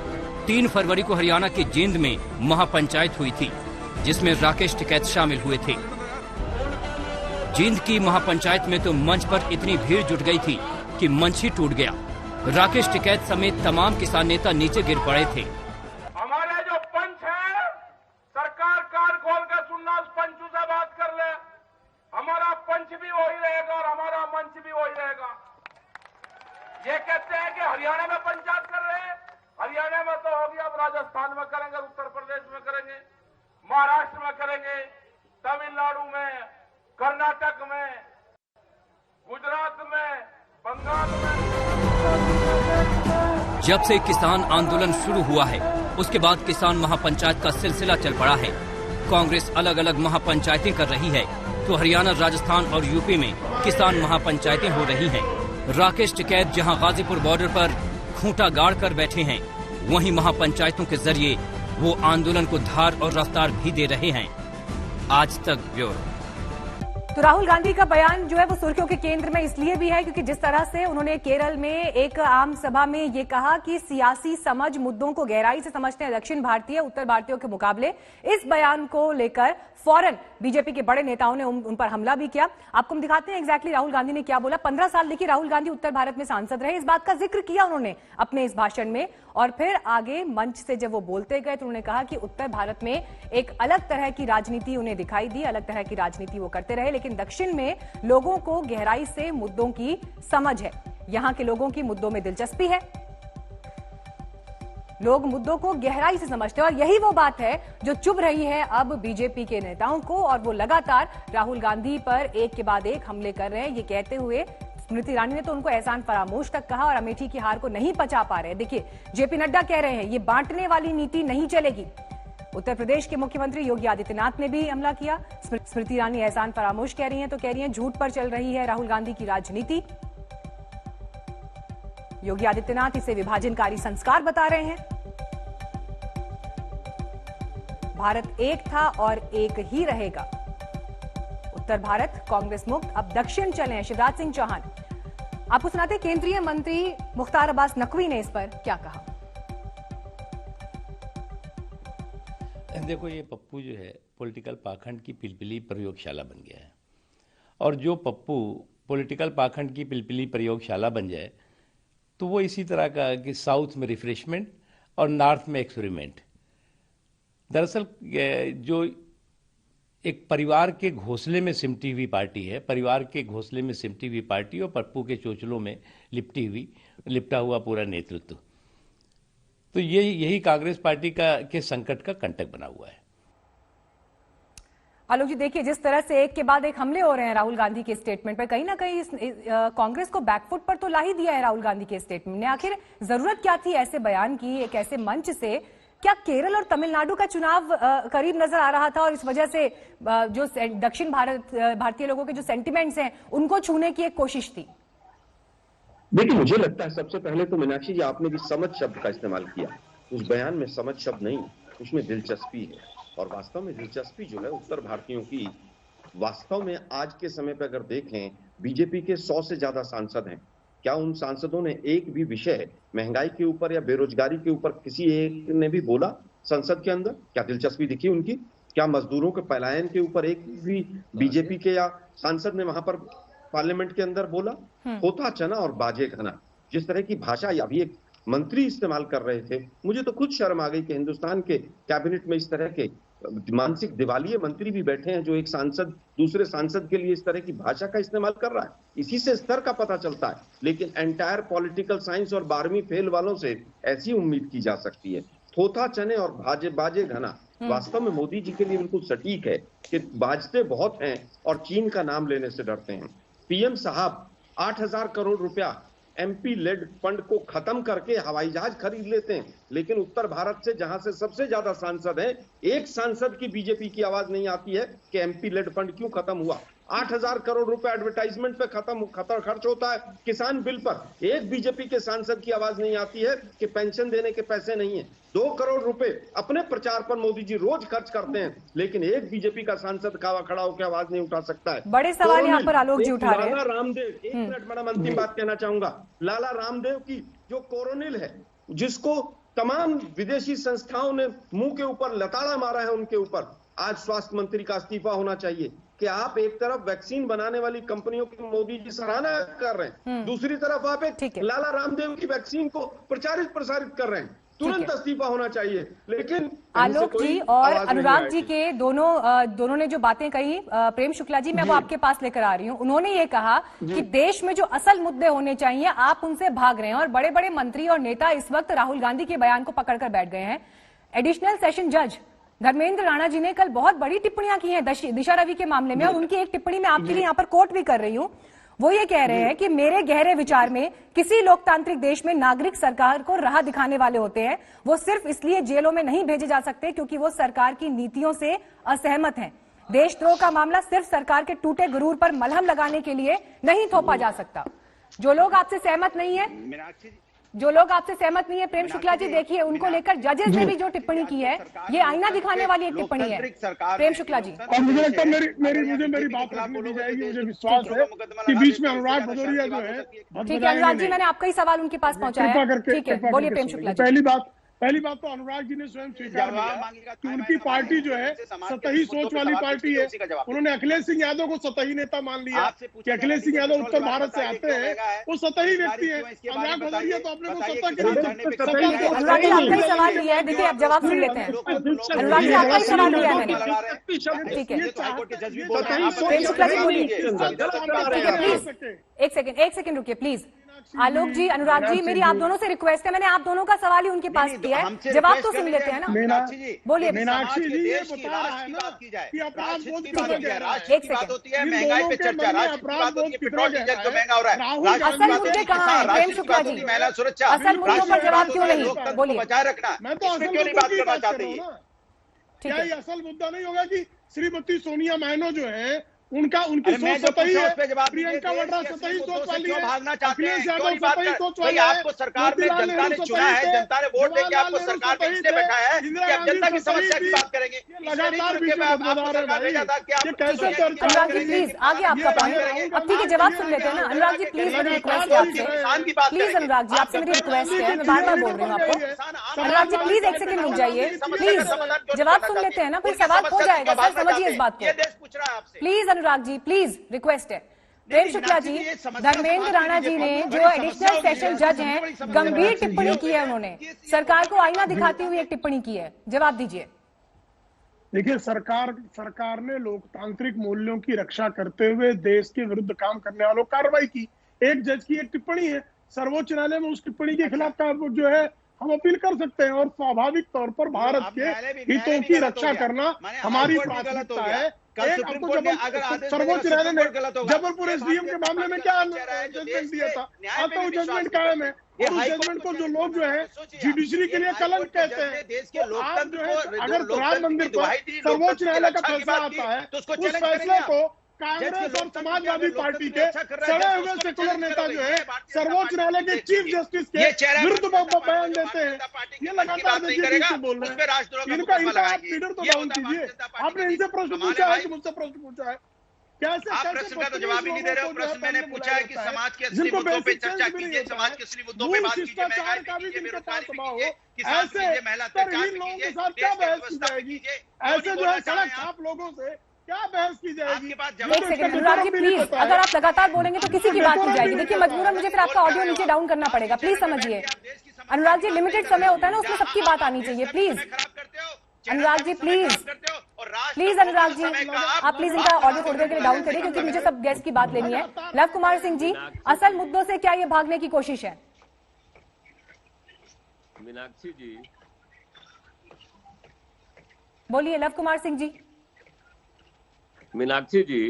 3 फरवरी को हरियाणा के जींद में महापंचायत हुई थी, जिसमें राकेश टिकैत शामिल हुए थे। जींद की महापंचायत में तो मंच पर इतनी भीड़ जुट गई थी कि मंच ही टूट गया। राकेश टिकैत समेत तमाम किसान नेता नीचे गिर पड़े थे। हमारे जो पंच है, सरकार कान खोल कर सुनना, उस पंचों से बात कर ले। हमारा पंच भी वही रहेगा और हमारा मंच भी वही रहेगा। ये कहते हैं कि हरियाणा में पंचायत कर रहे हैं, हरियाणा में तो होगी, अब राजस्थान में करेंगे, उत्तर प्रदेश में करेंगे, महाराष्ट्र में करेंगे, तमिलनाडु में, कर्नाटक में, गुजरात में, बंगाल में। जब से किसान आंदोलन शुरू हुआ है, उसके बाद किसान महापंचायत का सिलसिला चल पड़ा है। कांग्रेस अलग अलग महापंचायतें कर रही है, तो हरियाणा, राजस्थान और यूपी में किसान महापंचायतें हो रही हैं। राकेश टिकैत जहां गाजीपुर बॉर्डर पर खूंटा गाड़ कर बैठे हैं, वहीं महापंचायतों के जरिए वो आंदोलन को धार और रफ्तार भी दे रहे हैं। आज तक ब्यूरो। तो राहुल गांधी का बयान जो है वो सुर्खियों के केंद्र में इसलिए भी है क्योंकि जिस तरह से उन्होंने केरल में एक आम सभा में ये कहा कि सियासी समझ मुद्दों को गहराई से समझते हैं दक्षिण भारतीय उत्तर भारतीयों के मुकाबले। इस बयान को लेकर फौरन बीजेपी के बड़े नेताओं ने उन पर हमला भी किया। आपको हम दिखाते हैं एग्जैक्टली राहुल गांधी ने क्या बोला। 15 साल देखिए राहुल गांधी उत्तर भारत में सांसद रहे, इस बात का जिक्र किया उन्होंने अपने इस भाषण में। और फिर आगे मंच से जब वो बोलते गए तो उन्होंने कहा कि उत्तर भारत में एक अलग तरह की राजनीति उन्हें दिखाई दी, अलग तरह की राजनीति वो करते रहे, लेकिन दक्षिण में लोगों को गहराई से मुद्दों की समझ है, यहां के लोगों की मुद्दों में दिलचस्पी है, लोग मुद्दों को गहराई से समझते हैं। और यही वो बात है जो चुभ रही है अब बीजेपी के नेताओं को, और वो लगातार राहुल गांधी पर एक के बाद एक हमले कर रहे हैं। ये कहते हुए स्मृति ईरानी ने तो उनको एहसान फरामोश तक कहा और अमेठी की हार को नहीं पचा पा रहे। देखिए जेपी नड्डा कह रहे हैं ये बांटने वाली नीति नहीं चलेगी। उत्तर प्रदेश के मुख्यमंत्री योगी आदित्यनाथ ने भी हमला किया। स्मृति ईरानी एहसान फरामोश कह रही हैं, तो कह रही हैं झूठ पर चल रही है राहुल गांधी की राजनीति। योगी आदित्यनाथ इसे विभाजनकारी संस्कार बता रहे हैं। भारत एक था और एक ही रहेगा। उत्तर भारत कांग्रेस मुक्त, अब दक्षिण चले हैं। शिवराज सिंह चौहान आपको सुनाते केंद्रीय मंत्री मुख्तार अब्बास नकवी ने इस पर क्या कहा। देखो ये पप्पू जो है पॉलिटिकल पाखंड की पिलपिली प्रयोगशाला बन गया है, और जो पप्पू पॉलिटिकल पाखंड की पिलपिली प्रयोगशाला बन जाए तो वो इसी तरह का कि साउथ में रिफ्रेशमेंट और नॉर्थ में एक्सपेरिमेंट। दरअसल जो एक परिवार के घोंसले में सिमटी हुई पार्टी है, परिवार के घोंसले में सिमटी हुई पार्टी और पप्पू के चोचलों में लिपटा हुआ पूरा नेतृत्व, तो यही कांग्रेस पार्टी के संकट का कंटक बना हुआ है। आलोक जी देखिए, जिस तरह से एक के बाद एक हमले हो रहे हैं राहुल गांधी के स्टेटमेंट पर, कहीं ना कहीं कांग्रेस को बैकफुट पर तो ला ही दिया है राहुल गांधी के स्टेटमेंट ने। आखिर जरूरत क्या थी ऐसे बयान की, एक ऐसे मंच से? क्या केरल और तमिलनाडु का चुनाव करीब नजर आ रहा था और इस वजह से जो दक्षिण भारतीय लोगों के जो सेंटिमेंट्स हैं उनको छूने की एक कोशिश थी? देखिए, मुझे लगता है सबसे पहले तो मीनाक्षी जी, आपने भी समझ शब्द का इस्तेमाल किया। उस बयान में समझ शब्द नहीं, उसमें दिलचस्पी है। और वास्तव में दिलचस्पी जो है उत्तर भारतीयों की, वास्तव में आज के समय पर अगर देखें, बीजेपी के 100 से ज्यादा सांसद हैं। क्या उन सांसदों ने एक भी विषय महंगाई के ऊपर या बेरोजगारी के ऊपर किसी एक ने भी बोला संसद के अंदर? क्या दिलचस्पी दिखी उनकी? क्या मजदूरों के पलायन के ऊपर एक भी बीजेपी के या सांसद ने वहां पर पार्लियामेंट के अंदर बोला? होता चना और बाजे घना, जिस तरह की भाषा अभी एक मंत्री इस्तेमाल कर रहे थे, मुझे तो खुद शर्म आ गई कि हिंदुस्तान के कैबिनेट में इस तरह के मानसिक दिवालिये मंत्री भी बैठे हैं जो एक सांसद दूसरे सांसद के लिए इस तरह की भाषा का इस्तेमाल कर रहा है। इसी से स्तर का पता चलता है। लेकिन एंटायर पॉलिटिकल साइंस और 12वीं फेल वालों से ऐसी उम्मीद की जा सकती है। थोथा चने और बाजे घना वास्तव में मोदी जी के लिए बिल्कुल सटीक है कि बाजते बहुत हैं और चीन का नाम लेने से डरते हैं। पीएम साहब 8,000 करोड़ रुपया एमपी लेड फंड को खत्म करके हवाई जहाज खरीद लेते हैं, लेकिन उत्तर भारत से जहां से सबसे ज्यादा सांसद हैं, एक सांसद की बीजेपी की आवाज नहीं आती है कि एमपी लेड फंड क्यों खत्म हुआ। 8,000 करोड़ रुपए एडवर्टाइजमेंट पे खर्च होता है, किसान बिल पर एक बीजेपी के सांसद की आवाज नहीं आती है कि पेंशन देने के पैसे नहीं है। 2 करोड़ रुपए अपने प्रचार पर मोदी जी रोज खर्च करते हैं, लेकिन एक बीजेपी का सांसद खड़ा होकर आवाज नहीं उठा सकता है। बड़े सवाल यहाँ पर आलोक जी उठा रहे हैं। लाला रामदेव, एक मिनट मैडम, अंतिम बात कहना चाहूंगा। लाला रामदेव की जो कोरोनिल है, जिसको तमाम विदेशी संस्थाओं ने मुंह के ऊपर लताड़ा मारा है उनके ऊपर, आज स्वास्थ्य मंत्री का इस्तीफा होना चाहिए। कि आप एक तरफ वैक्सीन बनाने वाली कंपनियों की मोदी जी सराहना कर रहे हैं, दूसरी तरफ आप एक लाला रामदेव की वैक्सीन को प्रसारित कर रहे हैं, तुरंत इस्तीफा होना चाहिए। लेकिन आलोक जी और अनुराग जी के दोनों ने जो बातें कही, प्रेम शुक्ला जी मैं वो आपके पास लेकर आ रही हूँ। उन्होंने ये कहा कि देश में जो असल मुद्दे होने चाहिए आप उनसे भाग रहे हैं और बड़े बड़े मंत्री और नेता इस वक्त राहुल गांधी के बयान को पकड़कर बैठ गए हैं। एडिशनल सेशन जज धर्मेंद्र राणा जी ने कल बहुत बड़ी टिप्पणियां की हैं दिशा रवि के मामले में, और उनकी एक टिप्पणी मैं आपके लिए यहाँ पर कोट भी कर रही हूँ। वो ये कह रहे हैं कि मेरे गहरे विचार में किसी लोकतांत्रिक देश में नागरिक सरकार को राह दिखाने वाले होते हैं। वो सिर्फ इसलिए जेलों में नहीं भेजे जा सकते क्योंकि वो सरकार की नीतियों से असहमत हैं। देशद्रोह का मामला सिर्फ सरकार के टूटे गुरूर पर मलहम लगाने के लिए नहीं थोपा जा सकता। जो लोग आपसे सहमत नहीं है, प्रेम शुक्ला जी देखिए, उनको लेकर जजेस ने भी जो टिप्पणी की है, ये आईना दिखाने वाली एक टिप्पणी है। प्रेम शुक्ला जी, और मुझे लगता है मेरी बात रखने दी जाएगी। मुझे विश्वास है कि बीच में अनुराग भदौरिया जो है, ठीक है अनुराग जी, मैंने आपका ही सवाल उनके पास पहुंचाया है। ठीक है, बोलिए प्रेम शुक्ला जी। पहली बात तो अनुराग जी ने स्वयं स्वीकार किया कि उनकी पार्टी जो है सतही सोच वाली पार्टी है। उन्होंने अखिलेश सिंह यादव को सतही नेता मान लिया कि अखिलेश सिंह यादव उत्तर भारत से आते हैं, वो सतही व्यक्ति है। अनुराग भदौरिया तो अपने को अनुराग जी आपका ही सवाल लिया है, देखिए आप जवाब सुन लेते हैं। अनुराग जी आपका ही सवाल लिया है मैंने, ठीक है प्रेम शुक्ला जी बोलिए। ठीक है प्लीज एक सेकेंड रुकिए प्लीज। आलोक जी, अनुराग जी, मेरी आप दोनों से रिक्वेस्ट है, मैंने आप दोनों का सवाल ही उनके पास किया है, जवाब तो सुन लेते हैं ना। बोलिए मीनाक्षी जी, ये बता रहा है ना कि अपराध बोध कितना गहरा है। एक सेकंड, महंगाई पे चर्चा, अपराध बोध कितना गहरा है, महंगा हो रहा है। असल मुद्दे कहाँ हैं प्रेम शुक्ला जी? असल मुद्दों पर जवाब क्यों नहीं? बोलिए। मैं तो असल मुद्दों की बात कर रहा हूँ ना। क्या ये असल मुद्दा नहीं होगा कि श्रीमती सोनिया माइनो जो है उनकी सोच सतही है, प्रियंका वाड्रा सतही सोच वाली है, अखिलेश यादव सतही सोच वाली है। आपको सरकार में जनता ने चुना है, जनता ने वोट देके आपको सरकार में इसलिए बैठा है कि आप जनता की समस्या की बात करेंगे। लगातार अनुराग जी प्लीज आगे आपका पॉइंट, अब ठीक है जवाब सुन लेते हैं ना। अनुराग जी प्लीज मेरी रिक्वेस्ट है आपसे, प्लीज अनुराग जी आपसे मेरी रिक्वेस्ट है, मैं बार बार बोल रही हूँ आपको। अनुराग जी प्लीज एक सेकंड रुक जाइए, प्लीज जवाब सुन लेते हैं ना, कोई सवाल हो जाएगा सर, समझिए इस बात को please. Anurag ji please request है। प्रेम शुक्ला जी, धर्मेंद्र राणा जी ने जो एडिशनल सेशन जज हैं, गंभीर टिप्पणी की है, उन्होंने सरकार को आईना दिखाती हुई एक टिप्पणी की है, जवाब दीजिए। देखिए, सरकार ने लोकतांत्रिक मूल्यों की रक्षा करते हुए देश के विरुद्ध काम करने वालों कार्रवाई की। एक जज की एक टिप्पणी है, सर्वोच्च न्यायालय में उस टिप्पणी के खिलाफ का जो है हम अपील कर सकते हैं, और स्वाभाविक तौर पर भारत के हितों की रक्षा करना हमारी प्राथमिकता है। कल सुप्रीम कोर्ट ने अगर आदेश सर्वोच्च न्यायालय ने गलत होगा, जबलपुर एसडीएम के मामले में क्या जजमेंट दिया था? अब तो जजमेंट कायम है और उस जजमेंट को जो लोग जो है जुडिशरी के लिए कलंक कहते हैं, देश के तो आप लोकतंत्र जो है को, अगर राम मंदिर पर सर्वोच्च न्यायालय का फैसला आता है, उस फैसले को कांग्रेस और समाजवादी पार्टी के सड़े हुए सेकुलर नेता जो है सर्वोच्च न्यायालय के चीफ जस्टिस के विरुद्ध बयान देते हैं। ये लगातार देखिए बोल रहे हैं, इनका आप लीडर तो डाउन कीजिए। आपने इनसे प्रश्न पूछा है कि मुझसे प्रश्न पूछा है? कैसे आप प्रश्न का तो जवाब ही नहीं दे रहे हो। प्रश्न मैंने पूछा है कि समाज के असली मुद्दों पे चर्चा कीजिए, समाज के असली मुद्दों पे बात कीजिए, महंगाई पे कीजिए, बेरोजगारी पे कीजिए, किसान पे कीजिए, महिला अत्याचार पे कीजिए, क्या बहस की जाएगी? ऐसे जो है सड़क छाप लोगों से क्या बहस की जाएगी? एक सेकंड अनुराग जी प्लीज, अगर आप लगातार बोलेंगे तो किसी की बात की जाएगी। देखिए मजबूरन मुझे फिर आपका ऑडियो नीचे डाउन करना पड़ेगा, प्लीज समझिए। अनुराग जी लिमिटेड समय होता है ना, उसमें सबकी बात आनी चाहिए। प्लीज अनुराग जी प्लीज अनुराग जी आप प्लीज इनका ऑडियो थोड़ी देर के लिए डाउन करिए, क्योंकि मुझे सब गेस्ट की बात लेनी है। लव कुमार सिंह जी, असल मुद्दों से क्या ये भागने की कोशिश है? मीनाक्षी जी बोलिए लव कुमार सिंह जी। मीनाक्षी जी,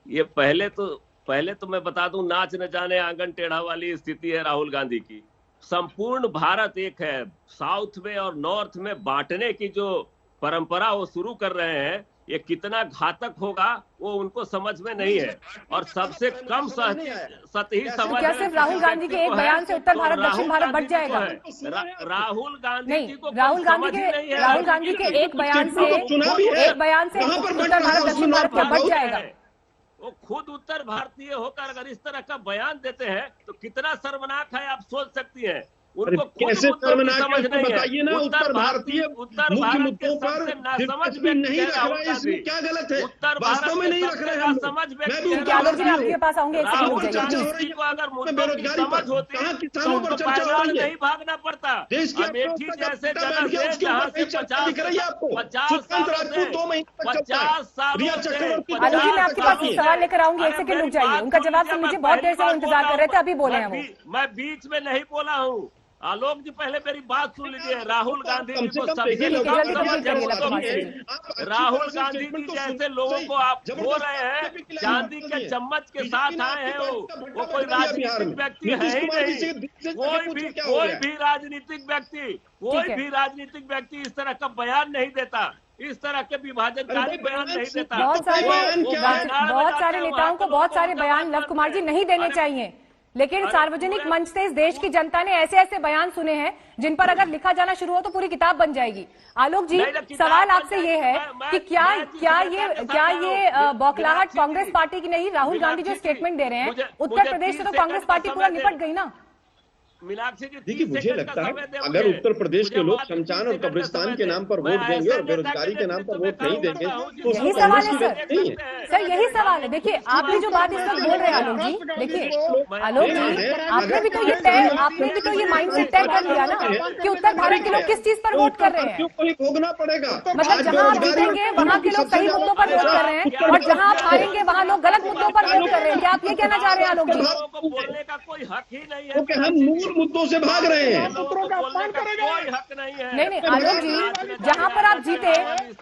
ये पहले तो मैं बता दूं, नाच न जाने आंगन टेढ़ा वाली स्थिति है राहुल गांधी की। संपूर्ण भारत एक है, साउथ में और नॉर्थ में बांटने की जो परंपरा वो शुरू कर रहे हैं, ये कितना घातक होगा वो उनको समझ में नहीं है। और सबसे कम सतही समझ क्या सिर्फ राहुल गांधी के एक बयान से उत्तर भारत दक्षिण भारत बढ़ जाएगा? राहुल गांधी जी को राहुल गांधी के एक बयान से उत्तर भारत दक्षिण भारत क्या बढ़ जाएगा? वो खुद उत्तर भारतीय होकर अगर इस तरह का बयान देते हैं तो कितना शर्मनाक है, आप सोच सकती हैं। उनको कैसे शर्मनाक समझ नहीं है। बताइए ना। उत्तर भारतीय मुख्य मुद्दों पर नहीं रख रहा है, इसमें क्या गलत है? उत्तर वास्तव में नहीं रख रहे हैं। समझ आपके पास आऊंगे, बेरोजगारी कहाँ किसानों पर चर्चा हो रही है? नहीं भागना पड़ता। देश की अमेठी जैसे जगह से जहाँ से 50 आलोक जी मैं आपके पास सवाल लेकर आऊंगी, एक सेकंड रुक जाइए। उनका जवाब से मुझे बहुत देर से इंतजार कर रहे थे, अभी बोले हैं वो। मैं बीच में नहीं बोला हूँ। आलोक जी पहले मेरी बात सुन लीजिए। राहुल गांधी जी को सभी राहुल गांधी जी जैसे लोगों को आप हो रहे हैं, चांदी के चम्मच के साथ आए हैं। वो कोई राजनीतिक व्यक्ति है ही नहीं। कोई भी राजनीतिक व्यक्ति इस तरह का बयान नहीं देता, इस तरह के विभाजनकारी बयान नहीं देता। बहुत सारे नेताओं को बहुत सारे बयान लव कुमार जी नहीं देने चाहिए, लेकिन सार्वजनिक मंच से इस देश की जनता ने ऐसे ऐसे बयान सुने हैं जिन पर अगर लिखा जाना शुरू हो तो पूरी किताब बन जाएगी। आलोक जी सवाल आपसे ये है कि क्या ये बौखलाहट कांग्रेस पार्टी की नहीं? राहुल गांधी जो स्टेटमेंट दे रहे हैं, उत्तर प्रदेश से तो कांग्रेस पार्टी पूरा निपट गई ना। मीनाक्षी जी देखिए, मुझे लगता है अगर उत्तर प्रदेश के लोग शमशान और कब्रिस्तान के नाम पर वोट देंगे और बेरोजगारी के नाम पर वोट नहीं देंगे तो यही सवाल है सर, यही सवाल है। देखिए आपने जो बात इस वक्त बोल रहे हैं आलोक जी, देखिए आलोक जी आपने भी तो ये माइंडसेट तय कर लिया ना कि उत्तर भारत के लोग किस चीज पर वोट कर रहे हैं। भोगना पड़ेगा। मतलब जहाँ आप जीतेंगे वहाँ के लोग सही मुद्दों पर वोट कर रहे हैं और जहाँ आप हारेंगे वहाँ लोग गलत मुद्दों पर वोट कर रहे हैं। क्या आप ये कहना चाह रहे हैं आलोक जी? बोलने का कोई हक ही नहीं है। हम मूल मुद्दों से भाग रहे हैं। कोई हक नहीं है। नहीं आलोक जी, जहाँ पर आप जीते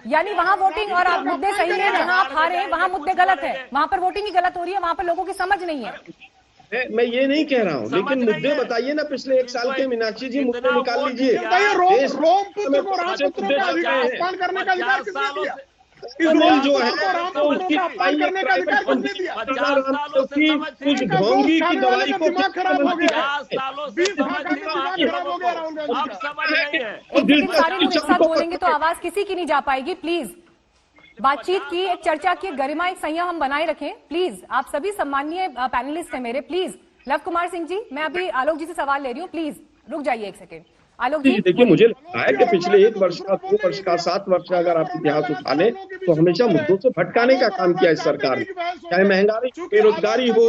यानी वहाँ वोटिंग और आप मुद्दे सही है, जहाँ आप हारे वहाँ मुद्दे गलत है, वहाँ पर वोटिंग ही गलत हो रही है, वहाँ पर लोगों की समझ नहीं है। मैं ये नहीं कह रहा हूँ, लेकिन मुद्दे बताइए ना पिछले 1 साल के। मीनाक्षी जी मुद्दे निकाल लीजिए। रोमपुत्र को राजपुत्रों का अपमान करने का अधिकार किसने दिया? जो है तो उसकी करने का अधिकार किसने दिया? कुछ ढोंगी की दवाई को दिमाग खराब हो गया। सारे लोग एक साथ बोलेंगे तो आवाज किसी की नहीं जा पाएगी। प्लीज बातचीत की, एक चर्चा की, एक गरिमा, एक संयम हम बनाए रखें प्लीज। आप सभी सम्मानीय पैनलिस्ट हैं मेरे। प्लीज लव कुमार सिंह जी, मैं अभी आलोक जी से सवाल ले रही हूँ, प्लीज रुक जाइए एक सेकेंड। आलोक जी देखिए, मुझे लगता है कि पिछले 1 वर्ष का, 2 वर्ष का, 7 वर्ष का अगर आप इतिहास उठा लें तो हमेशा मुद्दों से भटकाने का काम किया इस सरकार ने। चाहे महंगाई, बेरोजगारी हो।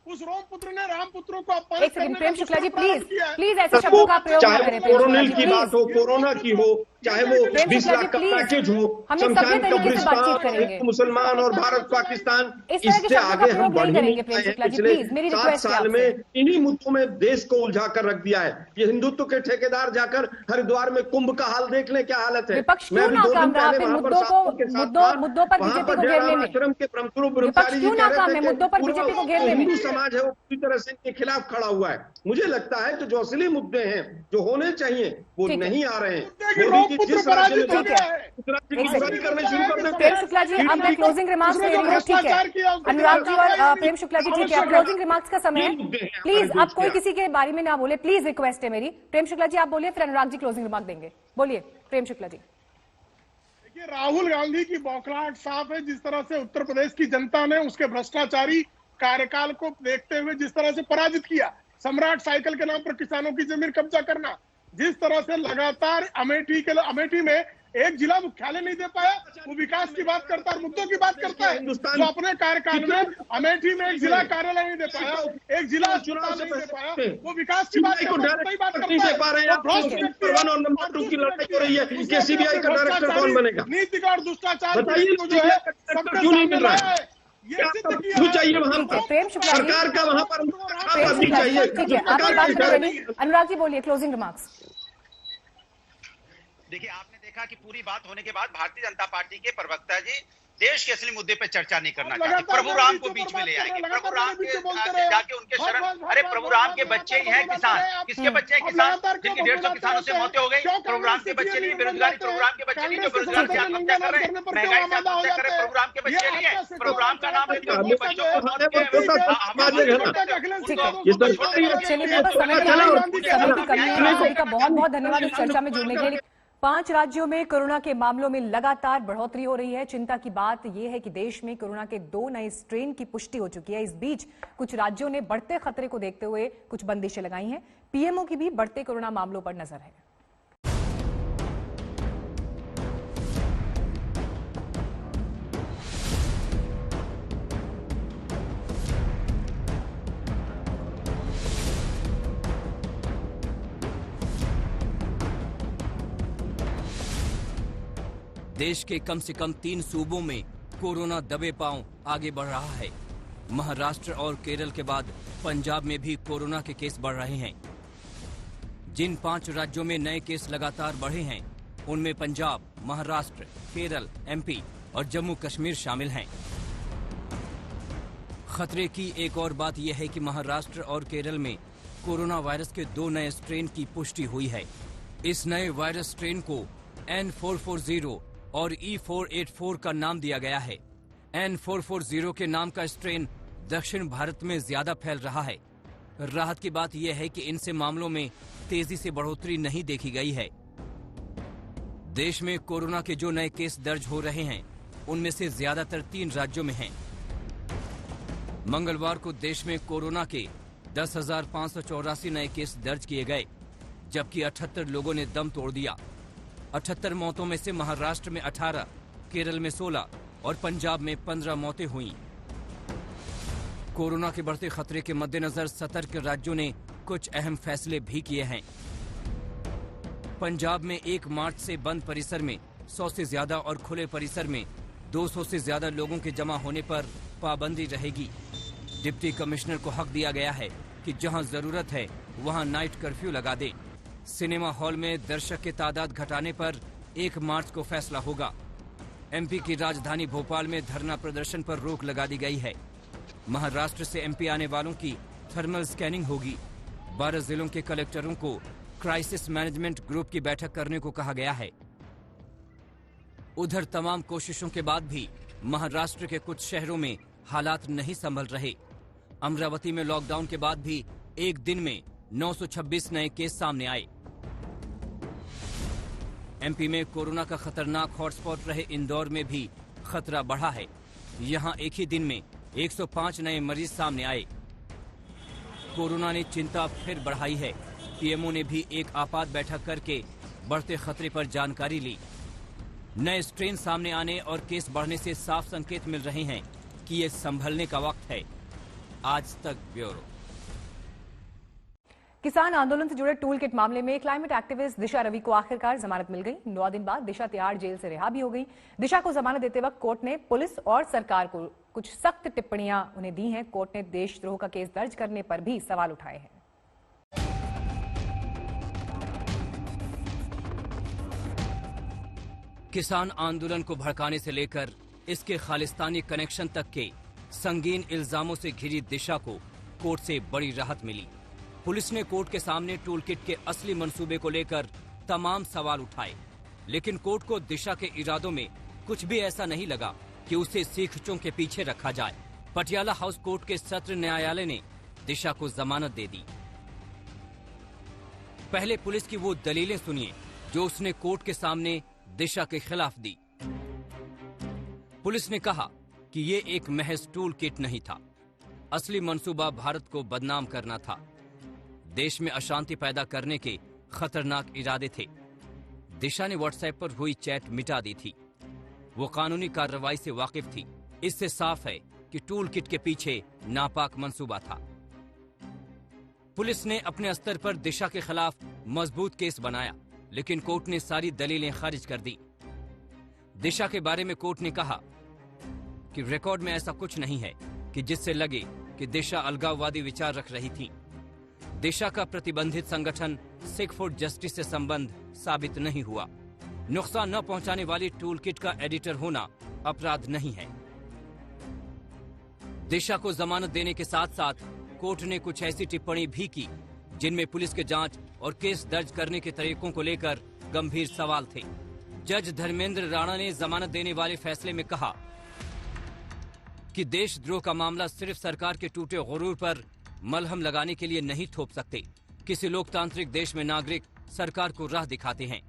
उस रोमपुत्र ने रामपुत्रों को एक सेकंड प्रेम शुक्ला जी प्लीज ऐसे शब्दों का प्रयोग न करें। चाहे कोरोनिल की बात हो, कोरोना की हो, चाहे वो 20 लाख का पैकेज हो, शमशान कब्रिस्तान, मुसलमान और भारत पाकिस्तान, इससे आगे हम बढ़ नहीं पाए पिछले 7 साल में। इन्हीं मुद्दों में देश को उलझा कर रख दिया है। ये हिंदुत्व के ठेकेदार जाकर हरिद्वार में कुंभ का हाल देख लें, क्या हालत है। मैं अभी 2 दिन पहले वहां पर आश्रम के प्रमुख ब्रह्मचारी जी कह रहे थे कि हिंदू समाज है वो पूरी तरह से इनके खिलाफ खड़ा हुआ है। मुझे लगता है कि जो असली मुद्दे हैं जो होने चाहिए वो नहीं आ रहे हैं। मोदी जी जिस राज्य में करने शुरू कर देते हैं। शुक्ला जी, अब मैं क्लोजिंग रिमार्क्स दे रही हूँ, ठीक है। अनुराग जी और प्रेम शुक्ला जी, ठीक है, क्लोजिंग रिमार्क्स का समय है। प्लीज अब कोई किसी के बारे में ना बोले, प्लीज रिक्वेस्ट है मेरी। प्रेम शुक्ला जी आप बोलिए, फिर अनुराग जी क्लोजिंग रिमार्क देंगे। बोलिए प्रेम शुक्ला जी। देखिए, राहुल गांधी की बौखलाहट साफ है। जिस तरह से उत्तर प्रदेश की जनता ने उसके भ्रष्टाचारी कार्यकाल को देखते हुए जिस तरह से पराजित किया, सम्राट साइकिल के नाम पर किसानों की जमीन कब्जा करना, जिस तरह से लगातार अमेठी में एक जिला मुख्यालय नहीं दे पाया, वो विकास की बात करता है, मुद्दों की बात करता है। जो अपने कार्यकाल में अमेठी में एक जिला कार्यालय नहीं दे पाया, एक जिला अस्पताल नहीं दे पाया, वो विकास की बात करता है। कि सीबीआई का डायरेक्टर कौन बनेगा? नीति का और दुष्टाचार जो है क्यों नहीं मिल रहा है? क्यों चाहिए वहाँ पर सरकार का वहाँ पर चाहिए? अनुराग जी बोलिए क्लोजिंग रिमार्क्स। देखिए, आपने देखा कि पूरी बात होने के बाद भारतीय जनता पार्टी के प्रवक्ता जी देश के असली मुद्दे पे चर्चा नहीं करना चाहते। प्रभु राम को बीच में ले आएंगे, प्रभु राम के जाके उनके शरण। अरे प्रभु राम के बच्चे ही हैं किसान। किसके बच्चे हैं किसान? जिनकी 150 किसानों से मौतें हो गई। प्रभु राम के बच्चे नहीं, बेरोजगारी प्रभु राम के बच्चे नहीं जो बेरोजगार से आत्महत्या कर रहे हैं, महंगाई से आत्महत्या कर रहे हैं, प्रभु राम के बच्चे नहीं है। प्रभु राम का नाम लेते हुए बच्चों को मौत का बहुत बहुत धन्यवाद इस चर्चा में जुड़ने के लिए। 5 राज्यों में कोरोना के मामलों में लगातार बढ़ोतरी हो रही है। चिंता की बात यह है कि देश में कोरोना के 2 नए स्ट्रेन की पुष्टि हो चुकी है। इस बीच कुछ राज्यों ने बढ़ते खतरे को देखते हुए कुछ बंदिशें लगाई हैं। पीएमओ की भी बढ़ते कोरोना मामलों पर नजर है। देश के कम से कम 3 सूबों में कोरोना दबे पांव आगे बढ़ रहा है। महाराष्ट्र और केरल के बाद पंजाब में भी कोरोना के केस बढ़ रहे हैं। जिन 5 राज्यों में नए केस लगातार बढ़े हैं, उनमें पंजाब, महाराष्ट्र, केरल, एमपी और जम्मू कश्मीर शामिल हैं। खतरे की एक और बात यह है कि महाराष्ट्र और केरल में कोरोना वायरस के 2 नए स्ट्रेन की पुष्टि हुई है। इस नए वायरस स्ट्रेन को N440 और E484 का नाम दिया गया है। N440 के नाम का स्ट्रेन दक्षिण भारत में ज्यादा फैल रहा है। राहत की बात यह है कि इनसे मामलों में तेजी से बढ़ोतरी नहीं देखी गई है। देश में कोरोना के जो नए केस दर्ज हो रहे हैं, उनमें से ज्यादातर 3 राज्यों में हैं। मंगलवार को देश में कोरोना के 10,584 नए केस दर्ज किए गए, जबकि 78 लोगों ने दम तोड़ दिया। 78 मौतों में से महाराष्ट्र में 18, केरल में 16 और पंजाब में 15 मौतें हुईं। कोरोना के बढ़ते खतरे के मद्देनजर सतर्क राज्यों ने कुछ अहम फैसले भी किए हैं। पंजाब में 1 मार्च से बंद परिसर में 100 से ज्यादा और खुले परिसर में 200 से ज्यादा लोगों के जमा होने पर पाबंदी रहेगी। डिप्टी कमिश्नर को हक दिया गया है कि जहां जरूरत है वहां नाइट कर्फ्यू लगा दे। सिनेमा हॉल में दर्शक की तादाद घटाने पर 1 मार्च को फैसला होगा। एमपी की राजधानी भोपाल में धरना प्रदर्शन पर रोक लगा दी गई है। महाराष्ट्र से एमपी आने वालों की थर्मल स्कैनिंग होगी। 12 जिलों के कलेक्टरों को क्राइसिस मैनेजमेंट ग्रुप की बैठक करने को कहा गया है। उधर तमाम कोशिशों के बाद भी महाराष्ट्र के कुछ शहरों में हालात नहीं संभल रहे। अमरावती में लॉकडाउन के बाद भी एक दिन में 926 नए केस सामने आए। एमपी में कोरोना का खतरनाक हॉटस्पॉट रहे इंदौर में भी खतरा बढ़ा है। यहां एक ही दिन में 105 नए मरीज सामने आए। कोरोना ने चिंता फिर बढ़ाई है। पीएमओ ने भी एक आपात बैठक करके बढ़ते खतरे पर जानकारी ली। नए स्ट्रेन सामने आने और केस बढ़ने से साफ संकेत मिल रहे हैं कि ये संभलने का वक्त है। आज तक ब्यूरो। किसान आंदोलन से जुड़े टूल किट मामले में क्लाइमेट एक्टिविस्ट दिशा रवि को आखिरकार जमानत मिल गई। 9 दिन बाद दिशा तिहाड़ जेल से रिहा भी हो गई। दिशा को जमानत देते वक्त कोर्ट ने पुलिस और सरकार को कुछ सख्त टिप्पणियां उन्हें दी हैं। कोर्ट ने देशद्रोह का केस दर्ज करने पर भी सवाल उठाए हैं। किसान आंदोलन को भड़काने से लेकर इसके खालिस्तानी कनेक्शन तक के संगीन इल्जामों से घिरी दिशा को कोर्ट से बड़ी राहत मिली। पुलिस ने कोर्ट के सामने टूल किट के असली मंसूबे को लेकर तमाम सवाल उठाए, लेकिन कोर्ट को दिशा के इरादों में कुछ भी ऐसा नहीं लगा कि उसे सीखचों के पीछे रखा जाए। पटियाला हाउस कोर्ट के सत्र न्यायालय ने दिशा को जमानत दे दी। पहले पुलिस की वो दलीलें सुनिए जो उसने कोर्ट के सामने दिशा के खिलाफ दी। पुलिस ने कहा कि ये एक महज टूल किट नहीं था, असली मंसूबा भारत को बदनाम करना था। देश में अशांति पैदा करने के खतरनाक इरादे थे। दिशा ने व्हाट्सएप पर हुई चैट मिटा दी थी। वो कानूनी कार्रवाई से वाकिफ थी। इससे साफ है कि टूल किट के पीछे नापाक मंसूबा था। पुलिस ने अपने स्तर पर दिशा के खिलाफ मजबूत केस बनाया, लेकिन कोर्ट ने सारी दलीलें खारिज कर दी। दिशा के बारे में कोर्ट ने कहा कि रिकॉर्ड में ऐसा कुछ नहीं है कि जिससे लगे कि दिशा अलगाववादी विचार रख रही थी। दिशा का प्रतिबंधित संगठन सिख फॉर जस्टिस से संबंध साबित नहीं हुआ। नुकसान न पहुंचाने वाली टूल किट का एडिटर होना अपराध नहीं है। दिशा को जमानत देने के साथ साथ कोर्ट ने कुछ ऐसी टिप्पणी भी की जिनमें पुलिस के जांच और केस दर्ज करने के तरीकों को लेकर गंभीर सवाल थे। जज धर्मेंद्र राणा ने जमानत देने वाले फैसले में कहा कि देशद्रोह का मामला सिर्फ सरकार के टूटे गुरूर पर मलहम लगाने के लिए नहीं थोप सकते। किसी लोकतांत्रिक देश में नागरिक सरकार को राह दिखाते हैं,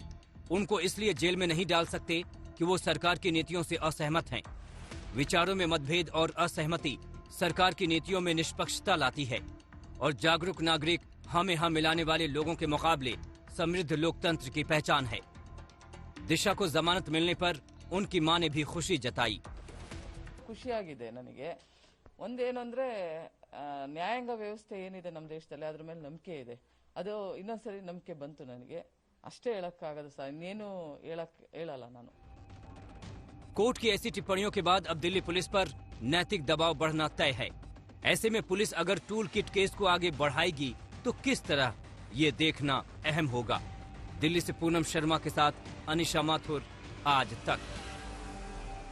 उनको इसलिए जेल में नहीं डाल सकते कि वो सरकार की नीतियों से असहमत हैं। विचारों में मतभेद और असहमति सरकार की नीतियों में निष्पक्षता लाती है और जागरूक नागरिक हमें हम मिलाने वाले लोगों के मुकाबले समृद्ध लोकतंत्र की पहचान है। दिशा को जमानत मिलने पर उनकी मां ने भी खुशी जताई। ಖುಷಿಯಾಗಿದೆ ನನಗೆ। ಒಂದೇನು ಅಂದ್ರೆ ನ್ಯಾಯಾಂಗ ವ್ಯವಸ್ಥೆ ಏನಿದೆ ನಮ್ಮ ದೇಶದಲ್ಲಿ ಅದರ ಮೇಲೆ ನಂಬಿಕೆ ಇದೆ। ಅದು ಇನ್ನೊಂದ್ಸರಿ ನಂಬಿಕೆ ಬಂತು ನನಗೆ। ಅಷ್ಟೇ ಹೇಳಕ್ಕಾಗದು ಸರ್, ಇನ್ನೇನು ಹೇಳಲ್ಲ ನಾನು। कोर्ट की ऐसी टिप्पणियों के बाद अब दिल्ली पुलिस पर नैतिक दबाव बढ़ना तय है। ऐसे में पुलिस अगर टूल किट केस को आगे बढ़ाएगी तो किस तरह, ये देखना अहम होगा। दिल्ली से पूनम शर्मा के साथ अनिशा माथुर, आज तक।